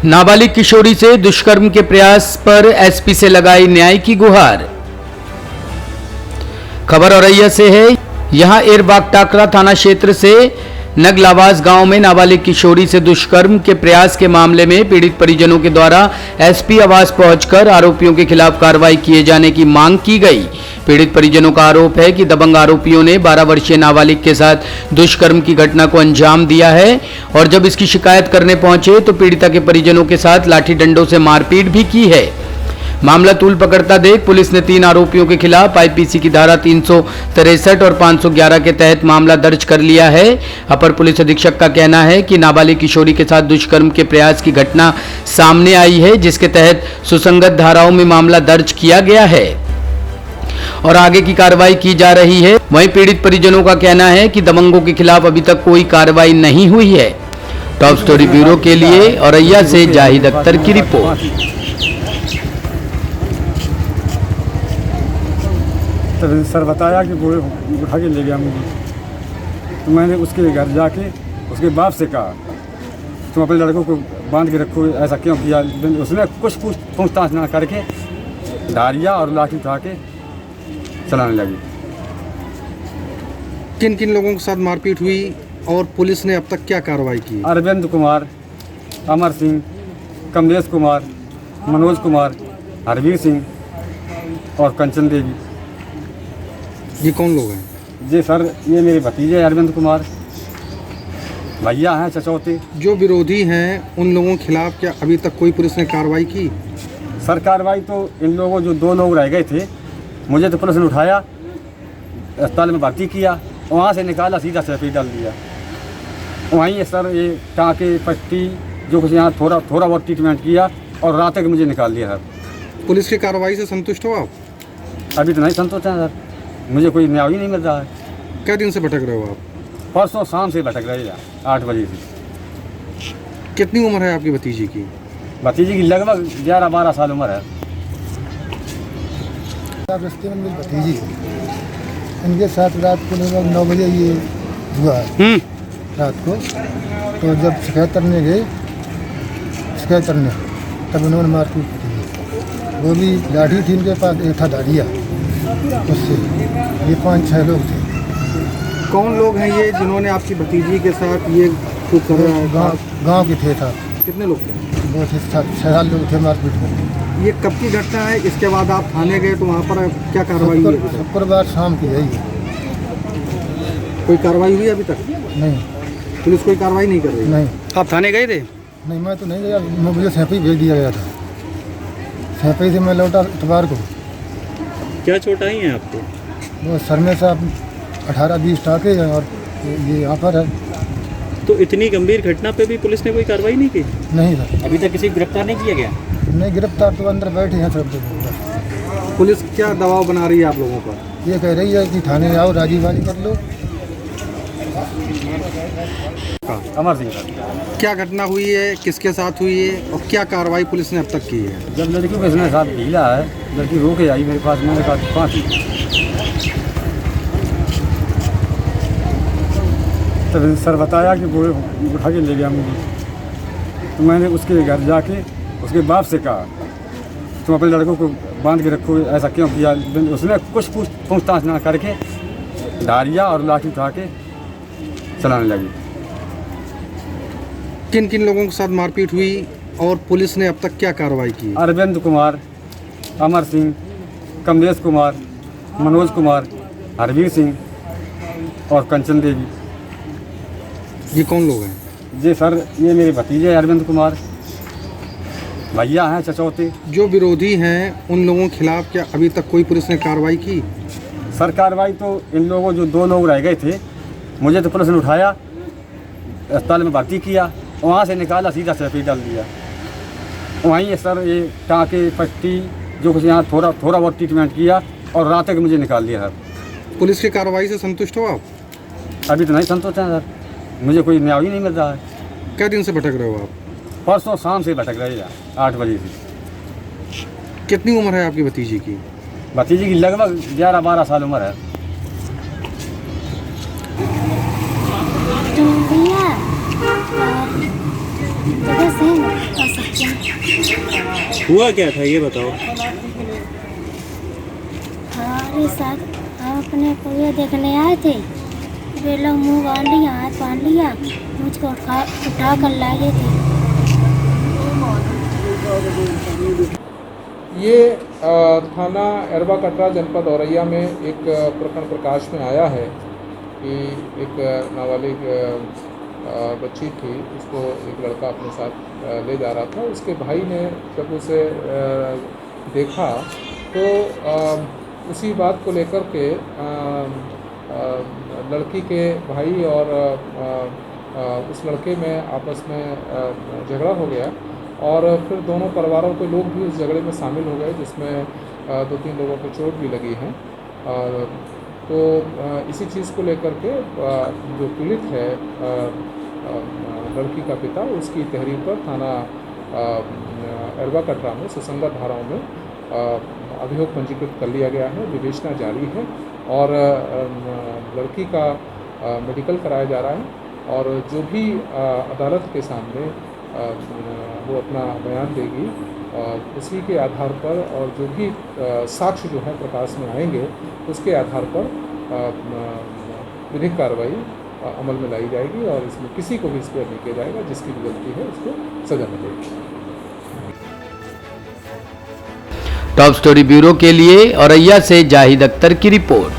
नाबालिग किशोरी से दुष्कर्म के प्रयास पर एसपी से लगाई न्याय की गुहार। खबर औरैया से है। यहां एरबाग टाकरा थाना क्षेत्र से नगलावास गांव में नाबालिग किशोरी से दुष्कर्म के प्रयास के मामले में पीड़ित परिजनों के द्वारा एसपी आवास पहुंचकर आरोपियों के खिलाफ कार्रवाई किए जाने की मांग की गई। पीड़ित परिजनों का आरोप है कि दबंग आरोपियों ने 12 वर्षीय नाबालिग के साथ दुष्कर्म की घटना को अंजाम दिया है और जब इसकी शिकायत करने पहुंचे तो पीड़िता के परिजनों के साथ लाठी डंडों से मारपीट भी की है। मामला तूल पकड़ता देख पुलिस ने 3 आरोपियों के खिलाफ आईपीसी की धारा 363 और 511 के तहत मामला दर्ज कर लिया है। अपर पुलिस अधीक्षक का कहना है कि नाबालिग किशोरी के साथ दुष्कर्म के प्रयास की घटना सामने आई है, जिसके तहत सुसंगत धाराओं में मामला दर्ज किया गया है और आगे की कार्रवाई की जा रही है। वहीं पीड़ित परिजनों का कहना है कि दबंगों के खिलाफ अभी तक कोई कार्रवाई नहीं हुई है। टॉप स्टोरी ब्यूरो के लिए औरैया से जाहिद अख्तर की रिपोर्ट। तो सर बताया कि वो उठा के ले गया मुझे, तो मैंने उसके घर जाके उसके बाप से कहा तुम अपने लड़कों को बांध के रखो, ऐसा क्यों किया। उसने कुछ पूछताछ ना करके धारिया और लाठी उठा के चलाने लगी। किन किन लोगों के साथ मारपीट हुई और पुलिस ने अब तक क्या कार्रवाई की? अरविंद कुमार, अमर सिंह, कमलेश कुमार, मनोज कुमार, हरवीर सिंह और कंचन देवी। ये कौन लोग हैं? जी सर, ये मेरे भतीजे अरविंद कुमार, भैया हैं चचौते। जो विरोधी हैं उन लोगों के खिलाफ क्या अभी तक कोई पुलिस ने कार्रवाई की? सर कार्रवाई तो इन लोगों जो 2 लोग रह गए थे, मुझे तो पुलिस ने उठाया, अस्पताल में भर्ती किया, वहाँ से निकाला सीधा चपेट डाल दिया। वहीं सर ये टाँके पट्टी जो कुछ यहाँ थोड़ा बहुत ट्रीटमेंट किया और रात तक मुझे निकाल दिया सर। पुलिस की कार्रवाई से संतुष्ट हो आप? अभी तो नहीं संतुष्ट हैं सर, मुझे कोई न्याय ही नहीं मिल रहा है। क्या दिन से भटक रहे हो आप? परसों शाम से भटक रहे हैं 8 बजे से। कितनी उम्र है आपकी भतीजी की? भतीजी की लगभग 11-12 साल उम्र है। रस्ते में मेरी भतीजी है, इनके साथ रात को लगभग 9 बजे ये हुआ है रात को। तो जब शिकायत करने गए तब उन्होंने मारपीट की। वो भी लाठी थी इनके पास, एक था दाड़िया, उससे ये 5-6 लोग थे। कौन लोग हैं ये जिन्होंने आपकी भतीजी के साथ ये कुछ कर रहा है? गाँव के थे साथ। कितने लोग थे? वो थे 6 लोग थे मारपीट में। ये कब की घटना है? इसके बाद आप थाने गए तो वहाँ पर क्या कार्रवाई हुई? शुक्रवार शाम की है ये। कोई कार्रवाई हुई अभी तक? नहीं, पुलिस कोई कार्रवाई नहीं कर रही? नहीं। आप थाने गए थे? नहीं, मैं तो नहीं गया, मुझे सैंपई भेज दिया गया था। सैंपई से मैं लौटा इतवार को। क्या चोट आई है आपको? वो सर में साहब 18-20 टाँके हैं और ये यहाँ पर है। तो इतनी गंभीर घटना पे भी पुलिस ने कोई कार्रवाई नहीं की? नहीं सर, अभी तक किसी को गिरफ्तार नहीं किया गया? नहीं, गिरफ्तार तो अंदर बैठे हैं सब लोग। पुलिस क्या दबाव बना रही है आप लोगों पर? ये कह रही है कि थाने आओ, राजीबाजी कर लो। अमर सिंह सर। क्या घटना हुई है, किसके साथ हुई है और क्या कार्रवाई पुलिस ने अब तक की है? जब लड़की को इसने साथ ढीला है, लड़की रो के आई मेरे पास, मैंने कहा 5। तो सर बताया कि वो उठा के ले गया मुझे, तो मैंने उसके घर जाके उसके बाप से कहा तुम अपने लड़कों को बांध के रखो, ऐसा क्यों किया। उसने कुछ पूछताछ ना करके धारिया और लाठी उठा के चलाने लगी। किन किन लोगों के साथ मारपीट हुई और पुलिस ने अब तक क्या कार्रवाई की? अरविंद कुमार, अमर सिंह, कमलेश कुमार, मनोज कुमार, हरवीर सिंह और कंचन देवी। ये कौन लोग हैं? जी सर, ये मेरे भतीजे अरविंद कुमार, भैया हैं चचौते। जो विरोधी हैं उन लोगों के खिलाफ क्या अभी तक कोई पुलिस ने कार्रवाई की? सर कार्रवाई तो इन लोगों जो 2 लोग रह गए थे, मुझे तो पुलिस ने उठाया, अस्पताल में भर्ती किया, वहाँ से निकाला सीधा चपेट डाल दिया। वहीं सर ये टाँके पट्टी जो कुछ यहाँ थोड़ा बहुत ट्रीटमेंट किया और रात तक मुझे निकाल दिया सर। पुलिस की कार्रवाई से संतुष्ट हो आप? अभी तो नहीं संतुष्ट हैं सर, मुझे कोई न्याय ही नहीं मिल रहा है। क्या दिन से भटक रहे हो आप? परसों शाम से भटक रहे हैं 8 बजे से। कितनी उम्र है आपकी भतीजी की? भतीजी की लगभग 11-12 साल उम्र है। बस है और सच्चा। हुआ क्या था ये बताओ। हमारे साथ हम अपने कुएं देखने आए थे, वे लोग मुँह बांध लिया, हाथ बांध लिया, मुझको उठा कर लाए थे। ये थाना एरबा कटरा जनपद औरैया में एक प्रकरण प्रकाश में आया है कि एक नाबालिग बच्ची थी, उसको एक लड़का अपने साथ ले जा रहा था। उसके भाई ने जब उसे देखा तो उसी बात को लेकर के लड़की के भाई और उस लड़के में आपस में झगड़ा हो गया और फिर दोनों परिवारों के लोग भी उस झगड़े में शामिल हो गए, जिसमें 2-3 लोगों को चोट भी लगी है। तो इसी चीज़ को लेकर के जो पीड़ित है लड़की का पिता, उसकी तहरीर पर थाना एरबा कटरा में सुसंगत धाराओं में अभियोग पंजीकृत कर लिया गया है। विवेचना जारी है और लड़की का मेडिकल कराया जा रहा है और जो भी अदालत के सामने वो अपना बयान देगी उसी के आधार पर और जो भी साक्ष्य जो है प्रकाश में आएंगे उसके आधार पर विधिक कार्रवाई अमल में लाई जाएगी और इसमें किसी को भी स्पेयर नहीं किया जाएगा। जिसकी भी गलती है उसको सजा मिलेगी। टॉप स्टोरी ब्यूरो के लिए औरैया से जाहिद अख्तर की रिपोर्ट।